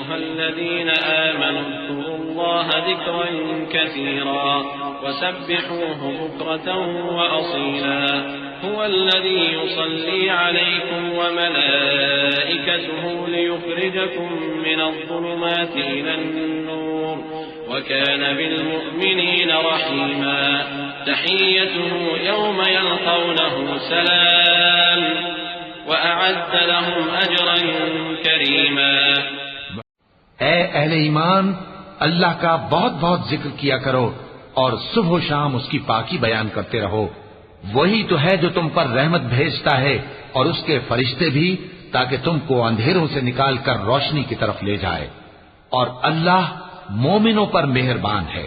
अय्युहल्लज़ीना आमनू ज़कुरुल्लाह ज़िक्रन कसीरा वसब्बिहूहु बुक्रतन व असीला हुवल्लज़ी युसल्ली अलैकुम व मलाइकतुहु लियुखरिजकुम मिनज़्ज़ुलुमाति इलन-नूर व कान बिल-मुअ्मिनीना रहीमा तहिय्यतुहु यौम यल्क़ौनहु सलाम व अअद्द लहुम अजरन करीमा। ऐ अहले ईमान, अल्लाह का बहुत बहुत जिक्र किया करो और सुबह शाम उसकी पाकी बयान करते रहो। वही तो है जो तुम पर रहमत भेजता है और उसके फरिश्ते भी, ताकि तुमको अंधेरों से निकालकर रोशनी की तरफ ले जाए। और अल्लाह मोमिनों पर मेहरबान है।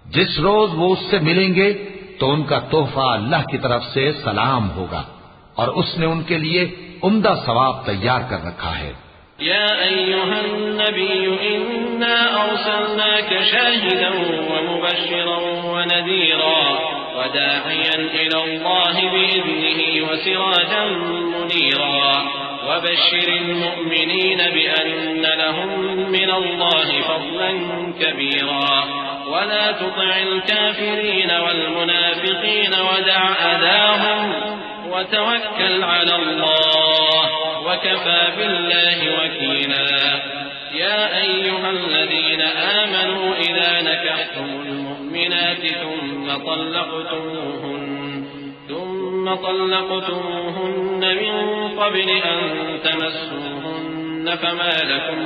जिस रोज वो उससे मिलेंगे तो उनका तोहफा अल्लाह की तरफ से सलाम होगा और उसने उनके लिए उम्दा सवाब तैयार कर रखा है। या अय्युहन नबिय्यु इन्ना अर्सलनाका शाहिदन व मुबश्शिरन व नज़ीरा व दा'iयन इलल्लाहि बिइज़निही व सिराजन मुनीरा व बश्शिरिल मुअ्मिनीना बिअन्न लहुम मिनल्लाहि फज़लन कबीरा व ला तुति'ल काफिरीन वल मुनाफिकीन वदअ अदाहुम व तवक्कल अलल्लाह वकफ़ा बिल्लाहि वकीला। या अय्युहल्लज़ीना आमनू इज़ा नकहतुमुल मुअ्मिनाति ثم طلقتموهن من قبل أن تمسوهن فما لكم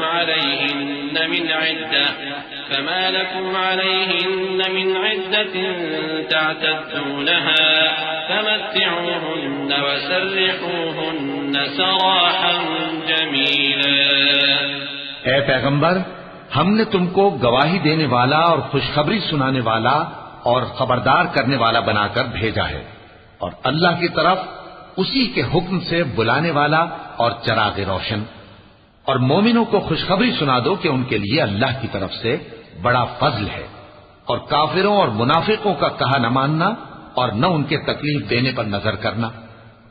عليهن من عدة تعتدونها فمتعوهن وسرحوهن سراحا جميلا। ऐ पैगंबर, हमने तुमको गवाही देने वाला और खुशखबरी सुनाने वाला और खबरदार करने वाला बनाकर भेजा है और अल्लाह की तरफ उसी के हुक्म से बुलाने वाला और चरागे रोशन। और मोमिनों को खुशखबरी सुना दो कि उनके लिए अल्लाह की तरफ से बड़ा फजल है। और काफिरों और मुनाफिकों का कहा न मानना और न उनके तकलीफ देने पर नजर करना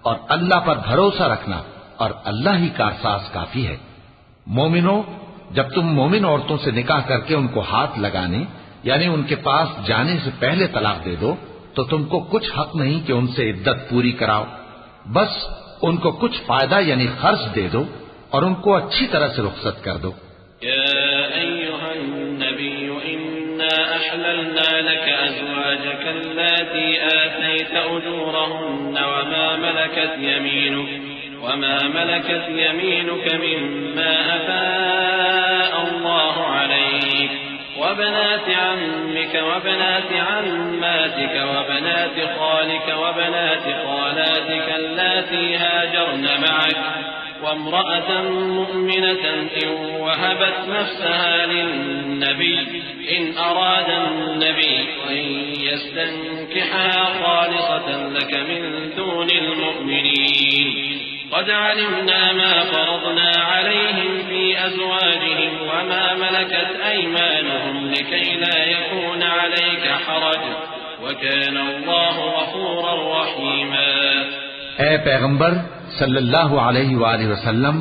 और अल्लाह पर भरोसा रखना, और अल्लाह ही कारसाज काफी है। मोमिनों, जब तुम मोमिन औरतों से निकाह करके उनको हाथ लगाने यानी उनके पास जाने से पहले तलाक दे दो तो तुमको कुछ हक नहीं कि उनसे इद्दत पूरी कराओ। बस उनको कुछ फायदा यानी खर्च दे दो और उनको अच्छी तरह से रुखसत कर दो। या अय्युहन नबिय्यु इन्ना अहललना लक अज़वाजक अल्लाती आतैत उजूरहुन्न वमा मलकत यमीनुक मिम्मा अफ़ाअ अल्लाहु अलैक वबनात अम्मिक वबनात अम्मातिक वबनात खालिक वबनात खालातिक अल्लाती हाजरन मअक وامرأة مؤمنة إن وهبت نفسها للنبي إن أراد النبي أن يستنكحها خالصة لك من دون المؤمنين قد علمنا ما فرضنا عليهم في أزواجهم وما ملكت أيمانهم لكي لا يكون عليك حرج وكان الله غفورا رحيما। ऐ पैगंबर सल्लल्लाहु अलैहि वसल्लम,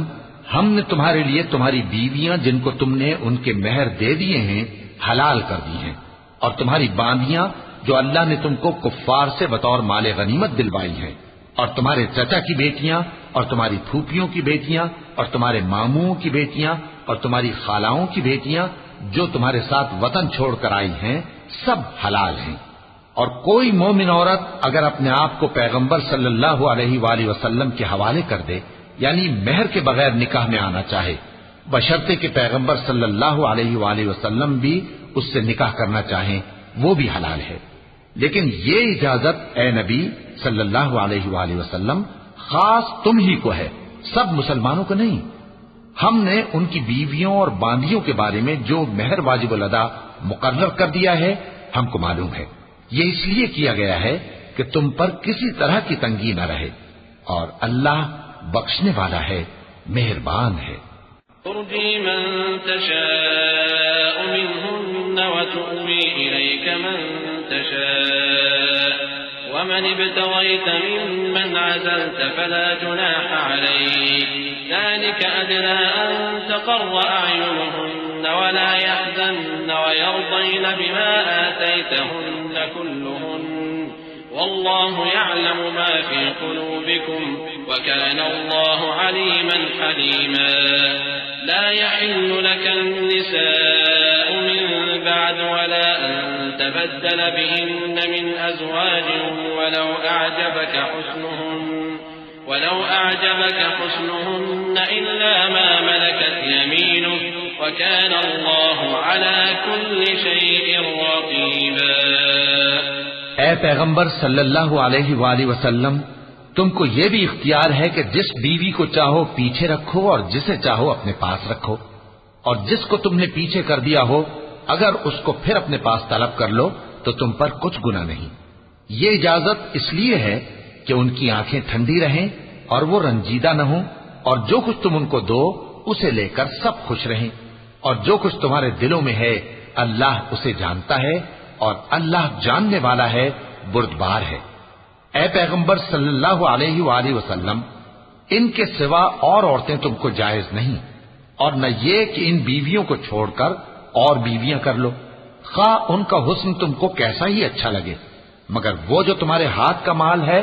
हमने तुम्हारे लिए तुम्हारी बीवियां जिनको तुमने उनके मेहर दे दिए हैं हलाल कर दी हैं, और तुम्हारी बांदियां जो अल्लाह ने तुमको कुफ्फार से बतौर माले गनीमत दिलवाई हैं, और तुम्हारे चचा की बेटियां और तुम्हारी फूफियों की बेटियां और तुम्हारे मामुओं की बेटियां और तुम्हारी खालाओं की बेटियां जो तुम्हारे साथ वतन छोड़कर आई हैं, सब हलाल हैं। और कोई मोमिन औरत अगर अपने आप को पैगंबर सल्लल्लाहु अलैहि वसल्लम के हवाले कर दे यानी मेहर के बगैर निकाह में आना चाहे, बशर्ते के पैगंबर सल्लल्लाहु अलैहि वसल्लम भी उससे निकाह करना चाहें, वो भी हलाल है। लेकिन ये इजाजत ए नबी सल्लल्लाहु अलैहि वसल्लम खास तुम ही को है, सब मुसलमानों को नहीं। हमने उनकी बीवियों और बांदियों के बारे में जो मेहर वाजिबुल अदा मुकर्रर कर दिया है हमको मालूम है। ये इसलिए किया गया है कि तुम पर किसी तरह की तंगी न रहे, और अल्लाह बख्शने वाला है, मेहरबान है। तुर्जी मन तशाअ मिनहुन्न व तु'वी इलैका मन तशाअ व वमन इब्तगैत मिम्मन अज़ल्त फला जुनाह अलैक ज़ालिक अदना अन तक़र्र अअयुनुहुन्न वला यहज़न्न वयरज़यन बिमा आतैतहुन्न कुल्लुहुन्न वल्लाहु यअलमु मा फ़ी क़ुलूबिकुम वकान अल्लाहु अलीमन हलीमा ला यहिल्लु लकन निसाअु मिन बअद वला अन तबद्दल बिहिन्न मिन अज़वाज वलौ अअजबक हुस्नुहुन्न इल्ला मा मलकत यमीनुक वकान अल्लाहु अला कुल्लि शैइन रक़ीबा। ए पैगंबर सल्लल्लाहु अलैहि वसल्लम, तुमको ये भी इख्तियार है कि जिस बीवी को चाहो पीछे रखो और जिसे चाहो अपने पास रखो, और जिसको तुमने पीछे कर दिया हो अगर उसको फिर अपने पास तलब कर लो तो तुम पर कुछ गुनाह नहीं। ये इजाजत इसलिए है कि उनकी आंखें ठंडी रहें और वो रंजीदा न हो, और जो कुछ तुम उनको दो उसे लेकर सब खुश रहें, और जो कुछ तुम्हारे दिलों में है अल्लाह उसे जानता है, और अल्लाह जानने वाला है, बुर्दबार है। ए पैगंबर सल्लल्लाहु अलैहि वसल्लम, इनके सिवा और औरतें तुमको जायज नहीं, और न ये कि इन बीवियों को छोड़कर और बीवियां कर लो, खा उनका हुस्न तुमको कैसा ही अच्छा लगे, मगर वो जो तुम्हारे हाथ का माल है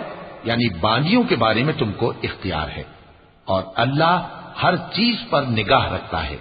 यानी बांदियों के बारे में तुमको इख्तियार है, और अल्लाह हर चीज पर निगाह रखता है।